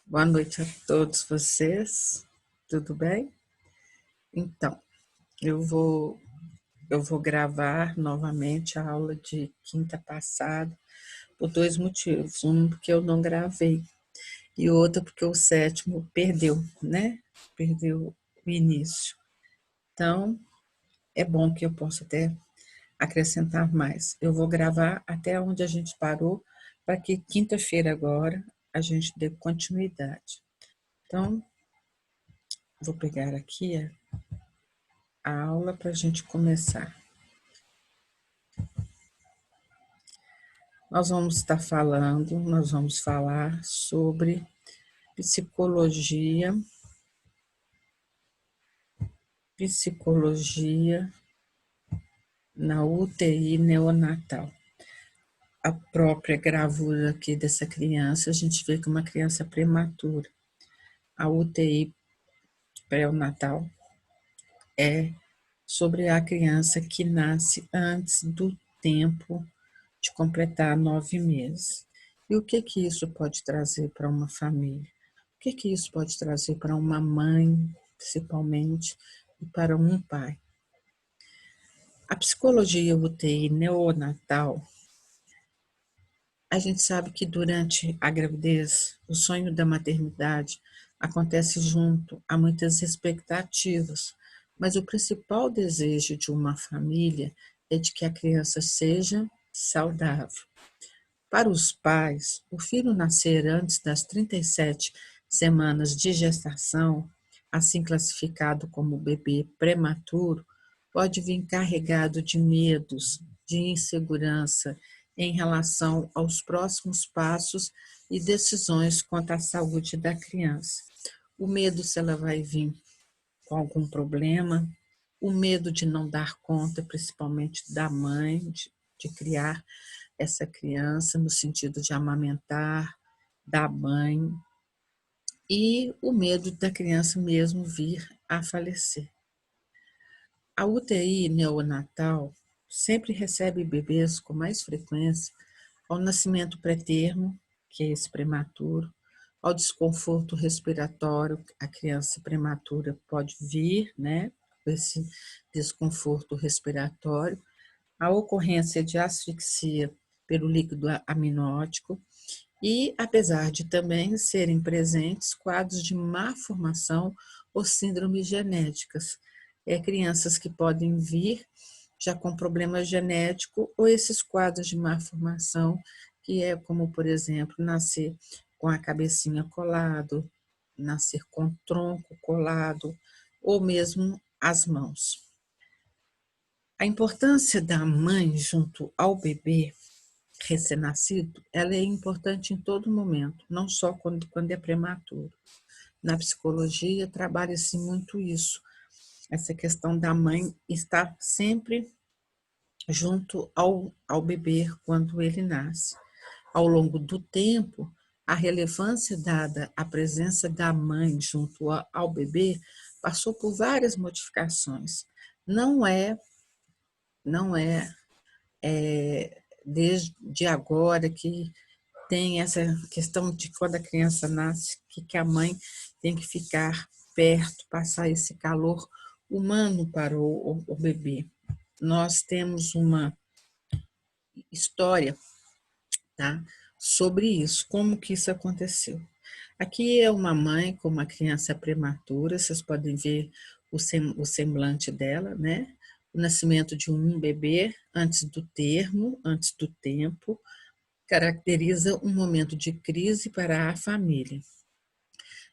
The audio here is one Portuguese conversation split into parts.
Boa noite a todos vocês, tudo bem? Então, eu vou, eu vou gravar novamente a aula de quinta passada por dois motivos. Um, porque eu não gravei, e outro, porque o sétimo perdeu, né? Perdeu o início. Então, é bom que eu possa até acrescentar mais. Eu vou gravar até onde a gente parou, para que quinta-feira agora a gente dê continuidade. Então, vou pegar aqui a aula para a gente começar. Nós vamos falar sobre psicologia, psicologia na UTI neonatal. A própria gravura aqui dessa criança, a gente vê que é uma criança prematura. A UTI pré-natal é sobre a criança que nasce antes do tempo de completar 9 meses. E o que isso pode trazer para uma família? O que isso pode trazer para uma mãe, principalmente, e para um pai? A psicologia UTI neonatal, a gente sabe que durante a gravidez, o sonho da maternidade acontece junto a muitas expectativas, mas o principal desejo de uma família é de que a criança seja saudável. Para os pais, o filho nascer antes das 37 semanas de gestação, assim classificado como bebê prematuro, pode vir carregado de medos, de insegurança em relação aos próximos passos e decisões quanto à saúde da criança. O medo se ela vai vir com algum problema, o medo de não dar conta, principalmente da mãe, de criar essa criança no sentido de amamentar, dar banho, e o medo da criança mesmo vir a falecer. A UTI neonatal sempre recebe bebês com mais frequência ao nascimento pré-termo, que é esse prematuro, ao desconforto respiratório, a criança prematura pode vir, né, com esse desconforto respiratório, a ocorrência de asfixia pelo líquido amniótico e, apesar de também serem presentes quadros de má formação ou síndromes genéticas, crianças que podem vir já com problema genético ou esses quadros de má formação, que é como, por exemplo, nascer com a cabecinha colado, nascer com o tronco colado, ou mesmo as mãos. A importância da mãe junto ao bebê recém-nascido, ela é importante em todo momento, não só quando é prematuro. Na psicologia, trabalha-se muito isso, essa questão da mãe estar sempre junto ao bebê quando ele nasce. Ao longo do tempo, a relevância dada à presença da mãe junto ao bebê passou por várias modificações. Não é, não é, é desde agora que tem essa questão de quando a criança nasce, que a mãe tem que ficar perto, passar esse calor humano para o bebê. Nós temos uma história, tá, sobre isso, como que isso aconteceu. Aqui é uma mãe com uma criança prematura, vocês podem ver o semblante dela, né? O nascimento de um bebê antes do termo, antes do tempo, caracteriza um momento de crise para a família.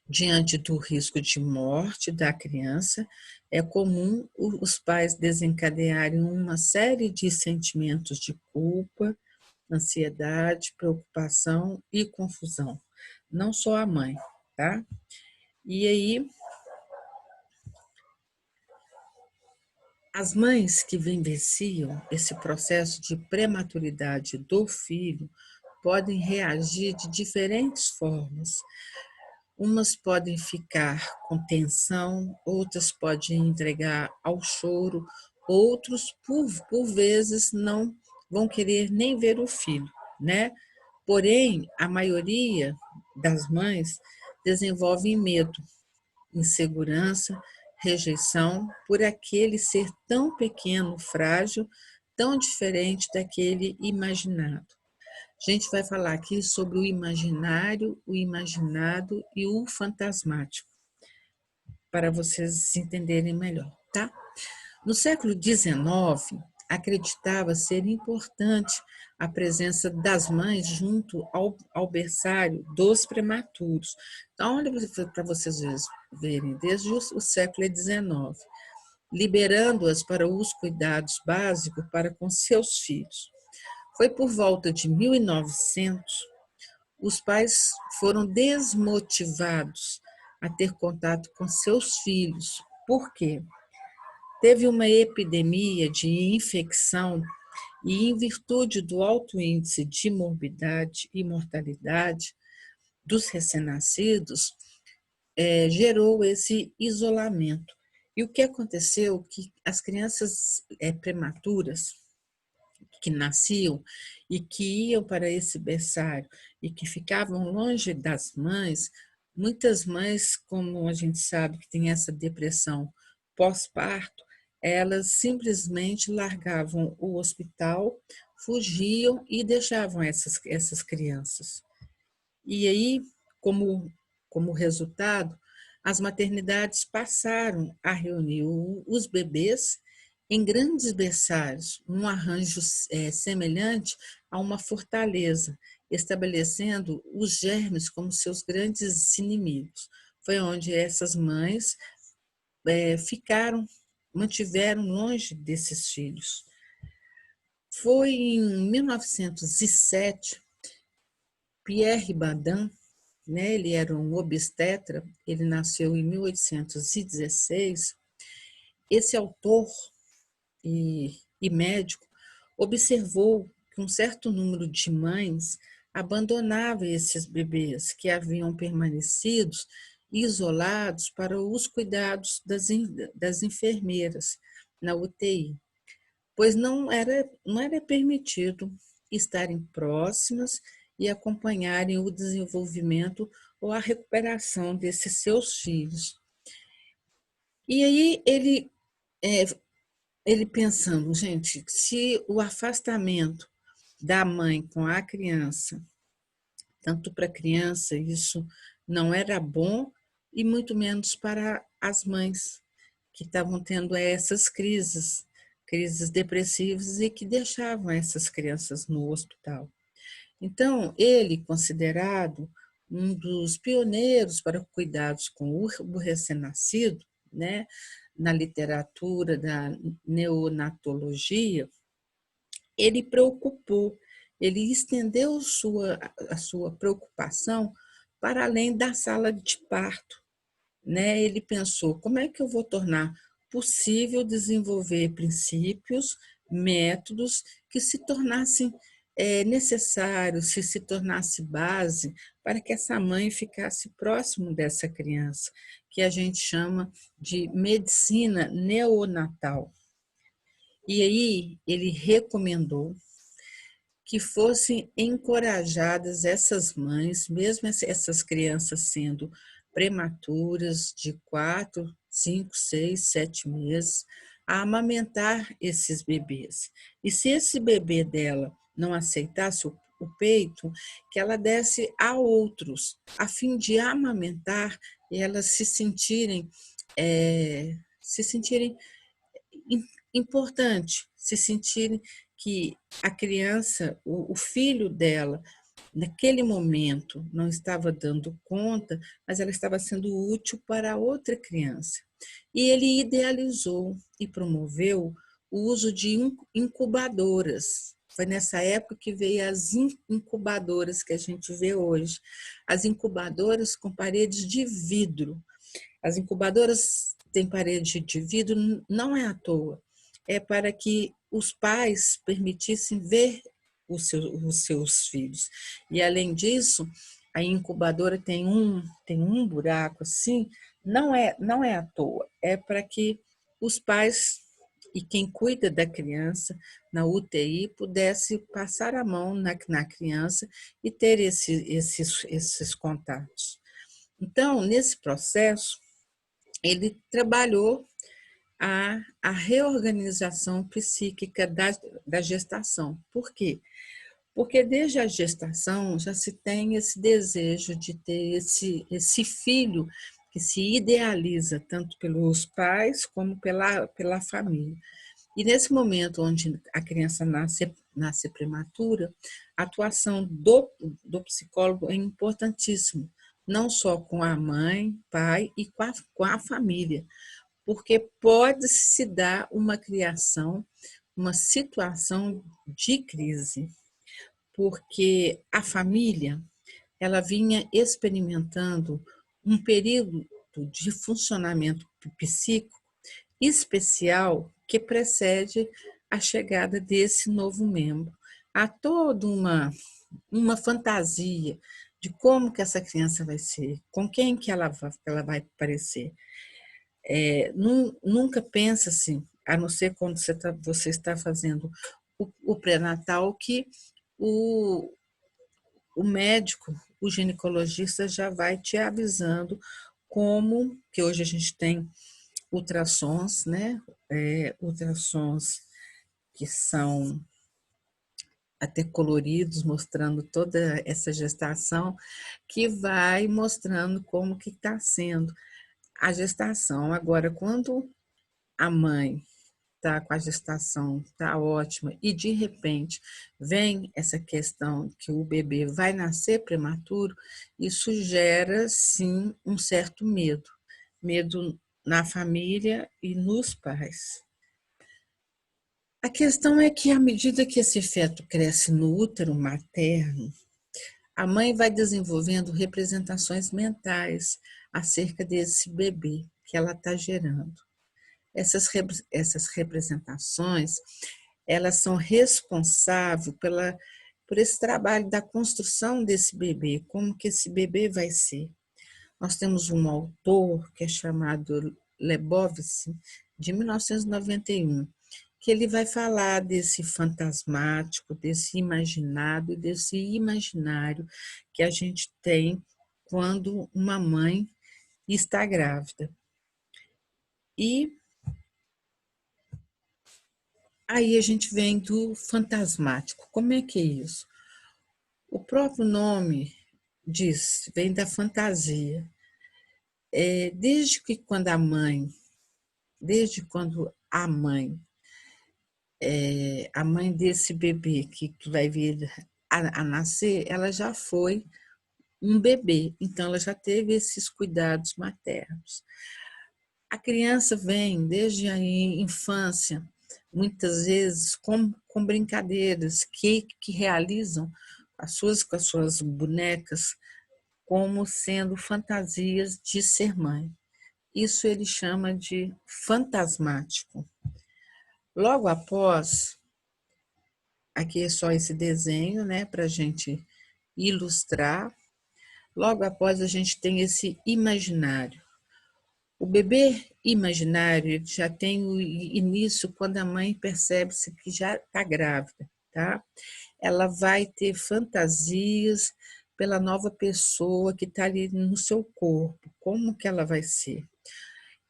Diante do risco de morte da criança, é comum os pais desencadearem uma série de sentimentos de culpa, ansiedade, preocupação e confusão. Não só a mãe, tá? E aí, as mães que vivenciam esse processo de prematuridade do filho podem reagir de diferentes formas. Umas podem ficar com tensão, outras podem entregar ao choro, outros, por vezes, não vão querer nem ver o filho, né? Porém, a maioria das mães desenvolvem medo, insegurança, rejeição por aquele ser tão pequeno, frágil, tão diferente daquele imaginado. A gente vai falar aqui sobre o imaginário, o imaginado e o fantasmático, para vocês entenderem melhor, tá? No século XIX, acreditava ser importante a presença das mães junto ao berçário dos prematuros. Então, olha para vocês verem, desde o século XIX, liberando-as para os cuidados básicos para com seus filhos. Foi por volta de 1900, os pais foram desmotivados a ter contato com seus filhos. Por quê? Teve uma epidemia de infecção e, em virtude do alto índice de morbidade e mortalidade dos recém-nascidos, gerou esse isolamento. E o que aconteceu? Que as crianças prematuras que nasciam e que iam para esse berçário e que ficavam longe das mães, muitas mães, como a gente sabe que tem essa depressão pós-parto, elas simplesmente largavam o hospital, fugiam e deixavam essas crianças. E aí, como resultado, as maternidades passaram a reunir os bebês em grandes berçários, um arranjo semelhante a uma fortaleza, estabelecendo os germes como seus grandes inimigos. Foi onde essas mães mantiveram longe desses filhos. Foi em 1907, Pierre Badin, né, ele era um obstetra, ele nasceu em 1816, esse autor e médico observou que um certo número de mães abandonava esses bebês que haviam permanecido isolados para os cuidados das enfermeiras na UTI, pois não era permitido estarem próximas e acompanharem o desenvolvimento ou a recuperação desses seus filhos. E aí ele pensando, gente, se o afastamento da mãe com a criança, tanto para a criança isso não era bom, e muito menos para as mães que estavam tendo essas crises depressivas e que deixavam essas crianças no hospital. Então, ele, considerado um dos pioneiros para cuidados com o recém-nascido, né, na literatura da neonatologia, ele preocupou, ele estendeu a sua preocupação para além da sala de parto, né? Ele pensou, como é que eu vou tornar possível desenvolver princípios, métodos que se tornassem necessários, se tornasse base para que essa mãe ficasse próximo dessa criança, que a gente chama de medicina neonatal. E aí ele recomendou que fossem encorajadas essas mães, mesmo essas crianças sendo prematuras de 4, 5, 6, 7 meses, a amamentar esses bebês. E se esse bebê dela não aceitasse o peito, que ela desse a outros, a fim de amamentar e elas se sentirem importante, se sentirem que a criança, o filho dela, naquele momento não estava dando conta, mas ela estava sendo útil para outra criança. E ele idealizou e promoveu o uso de incubadoras. Foi nessa época que veio as incubadoras que a gente vê hoje. As incubadoras com paredes de vidro. As incubadoras têm parede de vidro, não é à toa. É para que os pais permitissem ver os seus filhos. E, além disso, a incubadora tem um buraco assim, não é à toa, é para que os pais e quem cuida da criança na UTI pudesse passar a mão na criança e ter esses contatos. Então, nesse processo, ele trabalhou a reorganização psíquica da gestação. Por quê? Porque desde a gestação já se tem esse desejo de ter esse filho que se idealiza tanto pelos pais como pela família. E nesse momento onde a criança nasce prematura, a atuação do psicólogo é importantíssima, não só com a mãe, pai e com a família, porque pode se dar uma criação, uma situação de crise, porque a família ela vinha experimentando um período de funcionamento psíquico especial que precede a chegada desse novo membro. Há toda uma fantasia de como que essa criança vai ser, com quem que ela vai parecer. Nunca pensa assim, a não ser quando você está fazendo o pré-natal, que o, o médico, o ginecologista já vai te avisando como que hoje a gente tem ultrassons, né? Ultrassons que são até coloridos, mostrando toda essa gestação, que vai mostrando como que está sendo a gestação. Agora, quando a mãe está com a gestação, está ótima, e de repente vem essa questão que o bebê vai nascer prematuro, isso gera sim um certo medo, medo na família e nos pais. A questão é que à medida que esse feto cresce no útero materno, a mãe vai desenvolvendo representações mentais acerca desse bebê que ela está gerando. Essas representações, elas são responsáveis por esse trabalho da construção desse bebê, como que esse bebê vai ser. Nós temos um autor que é chamado Lebowski, de 1991, que ele vai falar desse fantasmático, desse imaginado, desse imaginário que a gente tem quando uma mãe está grávida. E aí a gente vem do fantasmático. Como é que é isso? O próprio nome diz, vem da fantasia. Desde que quando a mãe, desde quando a mãe desse bebê que vai vir a nascer, ela já foi um bebê, então ela já teve esses cuidados maternos. A criança vem desde a infância, muitas vezes com brincadeiras que realizam com as suas bonecas como sendo fantasias de ser mãe. Isso ele chama de fantasmático. Logo após, aqui é só esse desenho, né, para a gente ilustrar. Logo após, a gente tem esse imaginário. O bebê imaginário já tem o início quando a mãe percebe-se que já está grávida, tá? Ela vai ter fantasias pela nova pessoa que está ali no seu corpo, como que ela vai ser.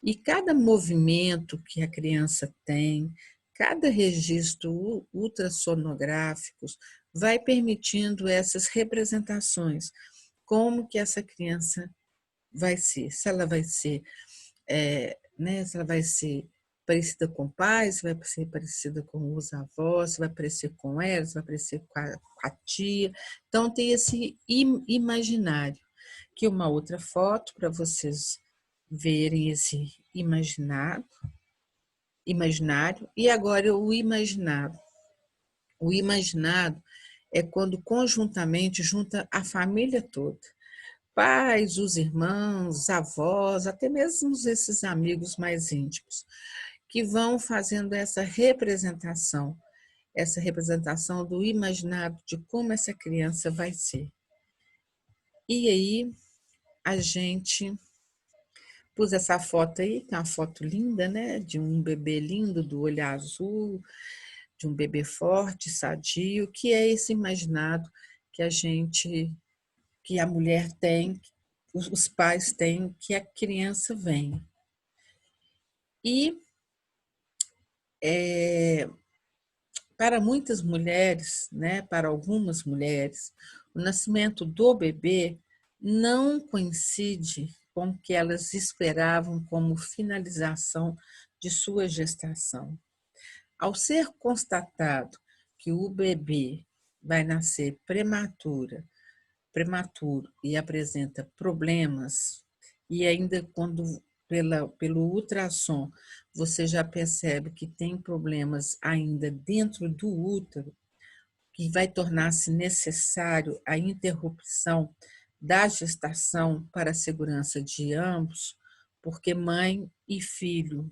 E cada movimento que a criança tem, cada registro ultrassonográficos vai permitindo essas representações, como que essa criança vai ser, se ela vai ser né, se ela vai ser parecida com o pai, se vai ser parecida com os avós, se vai parecer com ela, se vai parecer com a tia. Então, tem esse imaginário, que uma outra foto para vocês verem esse imaginário, e agora o imaginado. O imaginado é quando conjuntamente junta a família toda, pais, os irmãos, avós, até mesmo esses amigos mais íntimos, que vão fazendo essa representação do imaginário de como essa criança vai ser. E aí a gente pus essa foto aí, que é uma foto linda, né, de um bebê lindo, do olho azul, de um bebê forte, sadio, que é esse imaginado que a mulher tem, os pais têm que a criança venha. E para muitas mulheres, né, para algumas mulheres, o nascimento do bebê não coincide com o que elas esperavam como finalização de sua gestação. Ao ser constatado que o bebê vai nascer prematuro e apresenta problemas, e ainda quando pelo ultrassom você já percebe que tem problemas ainda dentro do útero, que vai tornar-se necessário a interrupção da gestação para a segurança de ambos, porque mãe e filho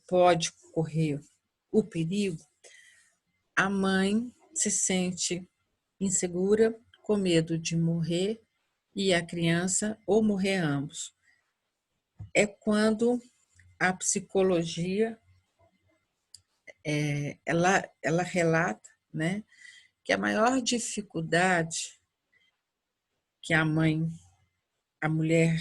pode correr o perigo, a mãe se sente insegura, com medo de morrer e a criança ou morrer ambos. É quando a psicologia ela relata, né, que a maior dificuldade que a mulher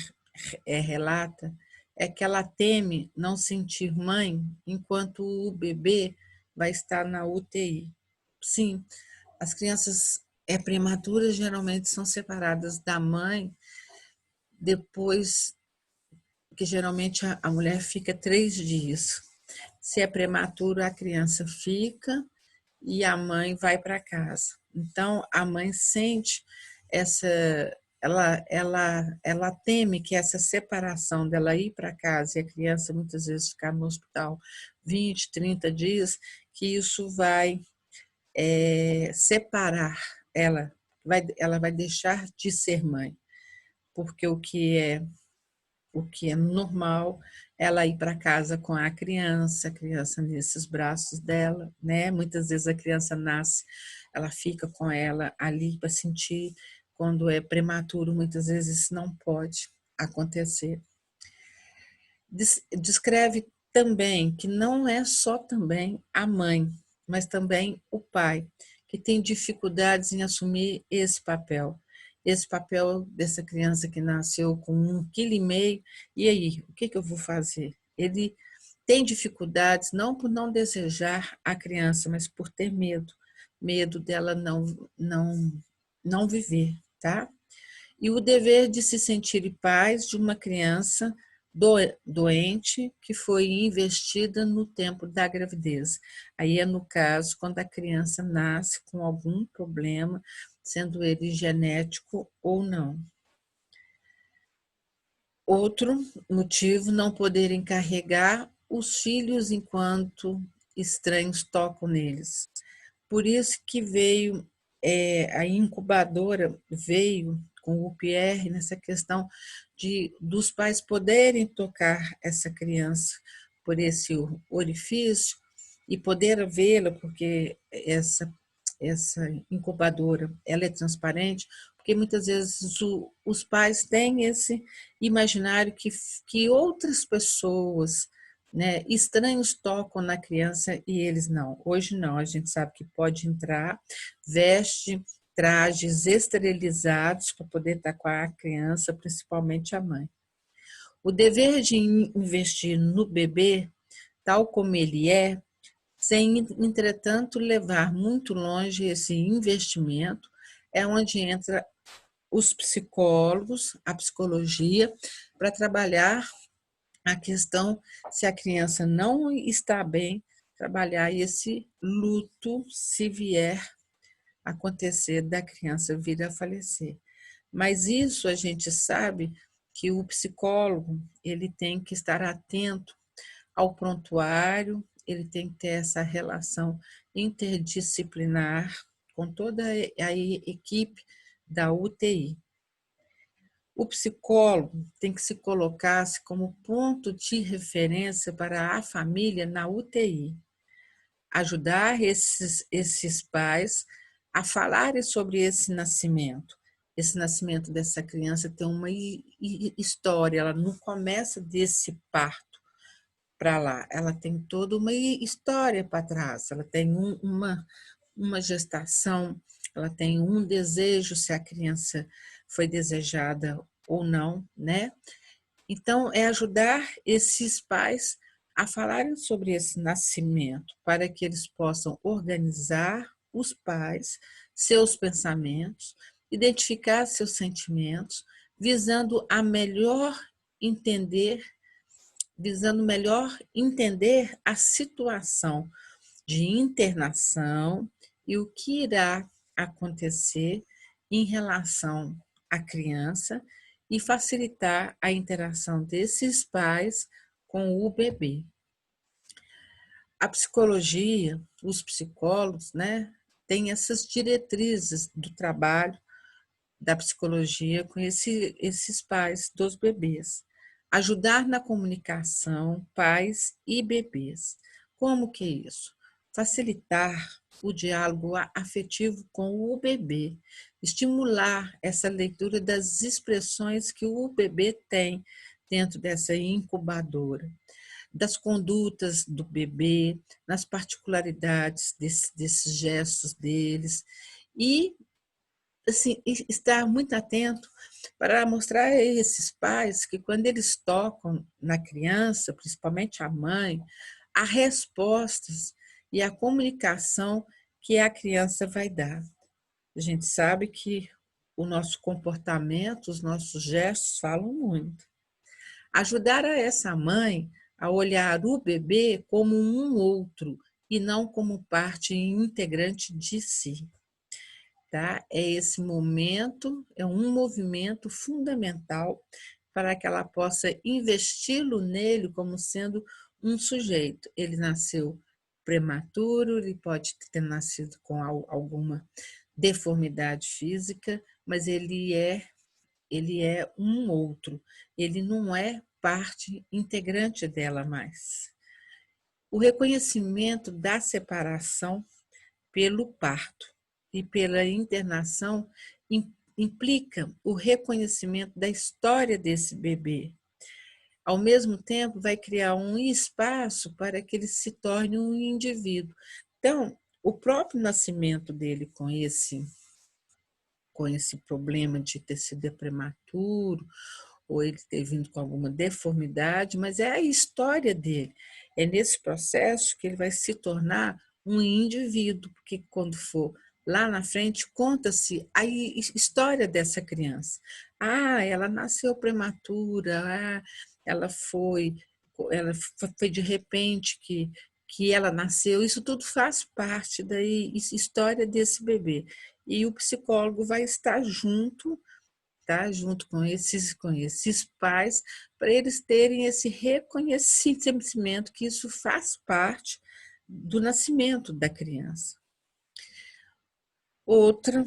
relata, é que ela teme não sentir mãe enquanto o bebê vai estar na UTI. Sim, as crianças prematuras geralmente são separadas da mãe depois que geralmente a mulher fica 3 dias. Se é prematuro, a criança fica e a mãe vai para casa. Então, a mãe sente essa, ela teme que essa separação dela ir para casa e a criança muitas vezes ficar no hospital 20, 30 dias, que isso vai separar ela, ela vai deixar de ser mãe, porque o que é normal, ela ir para casa com a criança nesses braços dela, né? Muitas vezes a criança nasce, ela fica com ela ali para sentir. Quando é prematuro, muitas vezes isso não pode acontecer. Descreve também que não é só também a mãe, mas também o pai, que tem dificuldades em assumir esse papel dessa criança que nasceu com 1,5 kg, e aí, o que eu vou fazer? Ele tem dificuldades não por não desejar a criança, mas por ter medo dela não viver, tá? E o dever de se sentir pais de uma criança doente que foi investida no tempo da gravidez. Aí é no caso quando a criança nasce com algum problema, sendo ele genético ou não. Outro motivo, não poder encarregar os filhos enquanto estranhos tocam neles. Por isso que veio, a incubadora veio com o Pierre nessa questão dos pais poderem tocar essa criança por esse orifício e poder vê-la, porque essa incubadora ela é transparente, porque muitas vezes os pais têm esse imaginário que outras pessoas, né, estranhos tocam na criança e eles não. Hoje não, a gente sabe que pode entrar, veste trajes esterilizados para poder estar com a criança, principalmente a mãe. O dever de investir no bebê, tal como ele sem, entretanto, levar muito longe esse investimento, é onde entra os psicólogos, a psicologia, para trabalhar a questão, se a criança não está bem, trabalhar esse luto se vier acontecer da criança vir a falecer. Mas isso a gente sabe que o psicólogo ele tem que estar atento ao prontuário, ele tem que ter essa relação interdisciplinar com toda a equipe da UTI. O psicólogo tem que se colocar como ponto de referência para a família na UTI, ajudar esses pais a falarem sobre esse nascimento. Esse nascimento dessa criança tem uma história, ela não começa desse parto para lá, ela tem toda uma história para trás, ela tem uma gestação, ela tem um desejo, se a criança foi desejada ou não, né? Então, é ajudar esses pais a falarem sobre esse nascimento, para que eles possam organizar os pais, seus pensamentos, identificar seus sentimentos, visando a melhor entender, visando melhor entender a situação de internação e o que irá acontecer em relação à criança e facilitar a interação desses pais com o bebê. A psicologia, os psicólogos, né, têm essas diretrizes do trabalho da psicologia com esses pais dos bebês. Ajudar na comunicação, pais e bebês. Como que é isso? Facilitar o diálogo afetivo com o bebê, estimular essa leitura das expressões que o bebê tem dentro dessa incubadora, das condutas do bebê, nas particularidades desses gestos deles, e assim, estar muito atento para mostrar a esses pais que quando eles tocam na criança, principalmente a mãe, há respostas e a comunicação que a criança vai dar. A gente sabe que o nosso comportamento, os nossos gestos falam muito. Ajudar a essa mãe a olhar o bebê como um outro e não como parte integrante de si. Tá? É esse momento, é um movimento fundamental para que ela possa investi-lo nele como sendo um sujeito. Ele nasceu prematuro, ele pode ter nascido com alguma deformidade física, mas ele é um outro, ele não é parte integrante dela mais. O reconhecimento da separação pelo parto e pela internação implica o reconhecimento da história desse bebê. Ao mesmo tempo, vai criar um espaço para que ele se torne um indivíduo. Então, o próprio nascimento dele com esse problema de ter sido prematuro, ou ele ter vindo com alguma deformidade, mas é a história dele. É nesse processo que ele vai se tornar um indivíduo, porque quando for lá na frente, conta-se a história dessa criança. Ah, ela nasceu prematura, ela foi de repente que ela nasceu, isso tudo faz parte da história desse bebê. E o psicólogo vai estar junto, tá? Junto com esses pais, para eles terem esse reconhecimento que isso faz parte do nascimento da criança. Outra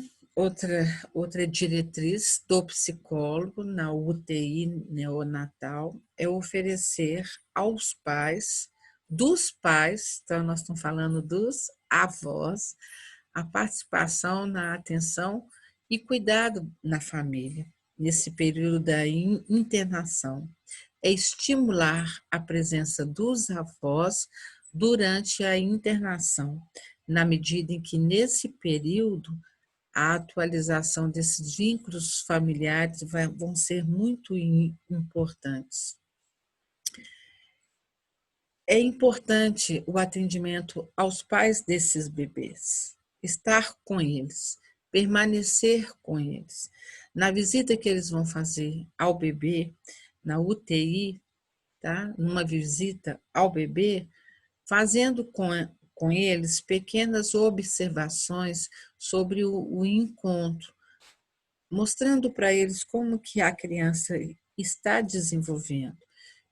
diretriz do psicólogo na UTI neonatal é oferecer aos pais, dos pais, então nós estamos falando dos avós, a participação na atenção e cuidado na família, nesse período da internação. É estimular a presença dos avós durante a internação, na medida em que, nesse período, a atualização desses vínculos familiares vão ser muito importantes. É importante o atendimento aos pais desses bebês, estar com eles, permanecer com eles. Na visita que eles vão fazer ao bebê, na UTI, tá? Numa visita ao bebê, fazendo com eles pequenas observações sobre o encontro, mostrando para eles como que a criança está desenvolvendo.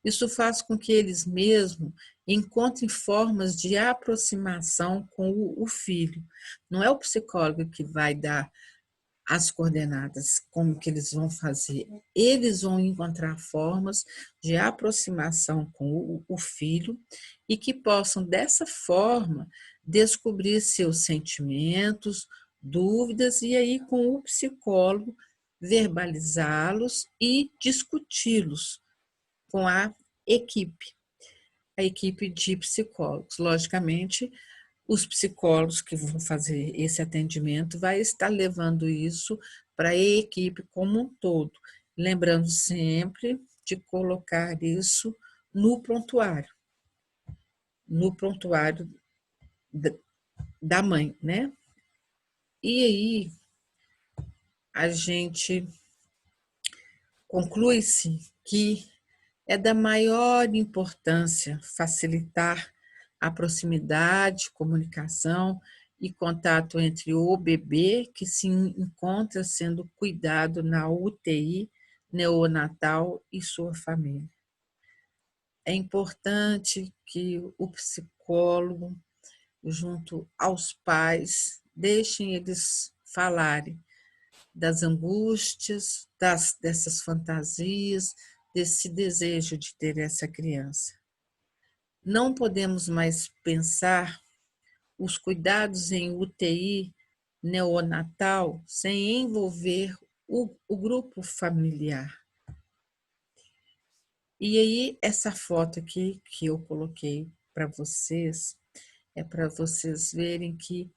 Isso faz com que eles mesmos encontrem formas de aproximação com o filho. Não é o psicólogo que vai dar as coordenadas, como que eles vão fazer. Eles vão encontrar formas de aproximação com o filho e que possam, dessa forma, descobrir seus sentimentos, dúvidas, e aí com o psicólogo verbalizá-los e discuti-los com a equipe de psicólogos. Logicamente, Os psicólogos que vão fazer esse atendimento vai estar levando isso para a equipe como um todo, lembrando sempre de colocar isso no prontuário da mãe, né? E aí a gente conclui-se que é da maior importância facilitar a proximidade, comunicação e contato entre o bebê que se encontra sendo cuidado na UTI neonatal e sua família. É importante que o psicólogo, junto aos pais, deixem eles falarem das angústias, dessas fantasias, desse desejo de ter essa criança. Não podemos mais pensar os cuidados em UTI neonatal sem envolver o grupo familiar. E aí, essa foto aqui que eu coloquei para vocês, é para vocês verem que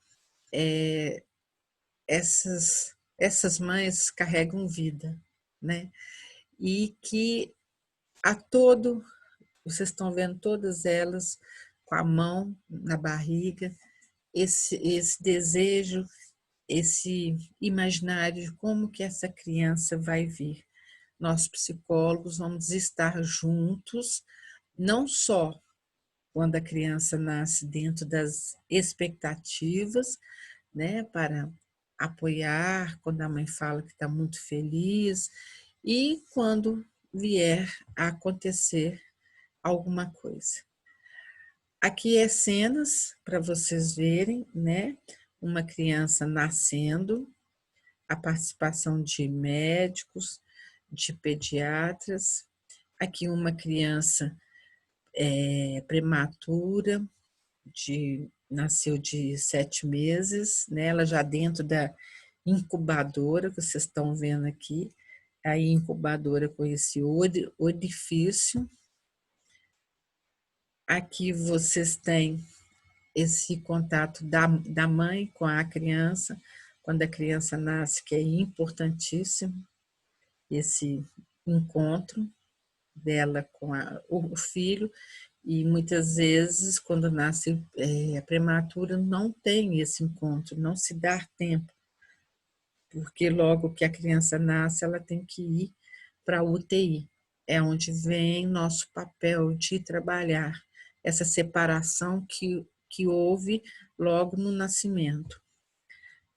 essas mães carregam vida, né? E que vocês estão vendo todas elas com a mão na barriga, esse desejo, esse imaginário de como que essa criança vai vir. Nós, psicólogos, vamos estar juntos, não só quando a criança nasce dentro das expectativas, né, para apoiar, quando a mãe fala que está muito feliz, e quando vier a acontecer alguma coisa. Aqui é cenas para vocês verem, né? Uma criança nascendo, a participação de médicos, de pediatras. Aqui uma criança prematura, nasceu de 7 meses, né? Ela já dentro da incubadora, que vocês estão vendo aqui, a incubadora com esse orifício. Aqui vocês têm esse contato da mãe com a criança, quando a criança nasce, que é importantíssimo, esse encontro dela com o filho, e muitas vezes, quando nasce prematura, não tem esse encontro, não se dá tempo, porque logo que a criança nasce, ela tem que ir para a UTI. É onde vem nosso papel de trabalhar essa separação que houve logo no nascimento.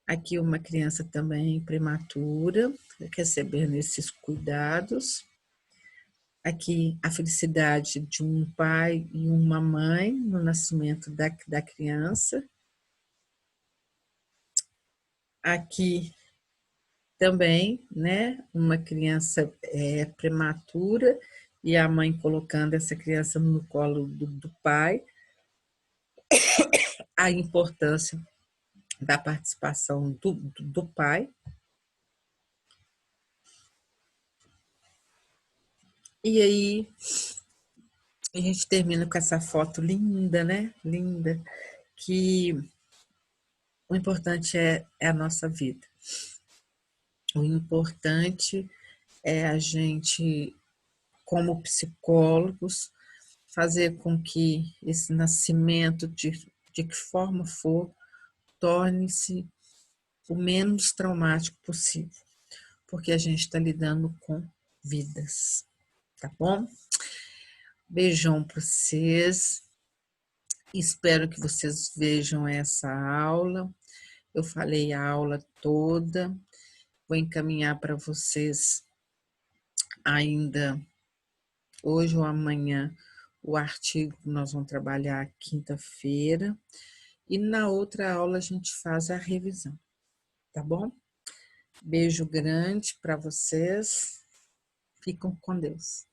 Aqui uma criança também prematura, recebendo esses cuidados. Aqui a felicidade de um pai e uma mãe no nascimento da criança. Aqui também, né, uma criança prematura e a mãe colocando essa criança no colo do pai. A importância da participação do pai. E aí a gente termina com essa foto linda, né? Linda, que o importante é a nossa vida. O importante é a gente, como psicólogos, fazer com que esse nascimento, de que forma for, torne-se o menos traumático possível, porque a gente está lidando com vidas, tá bom? Beijão para vocês. Espero que vocês vejam essa aula. Eu falei a aula toda. Vou encaminhar para vocês ainda hoje ou amanhã o artigo que nós vamos trabalhar quinta-feira. E na outra aula a gente faz a revisão, tá bom? Beijo grande para vocês. Fiquem com Deus.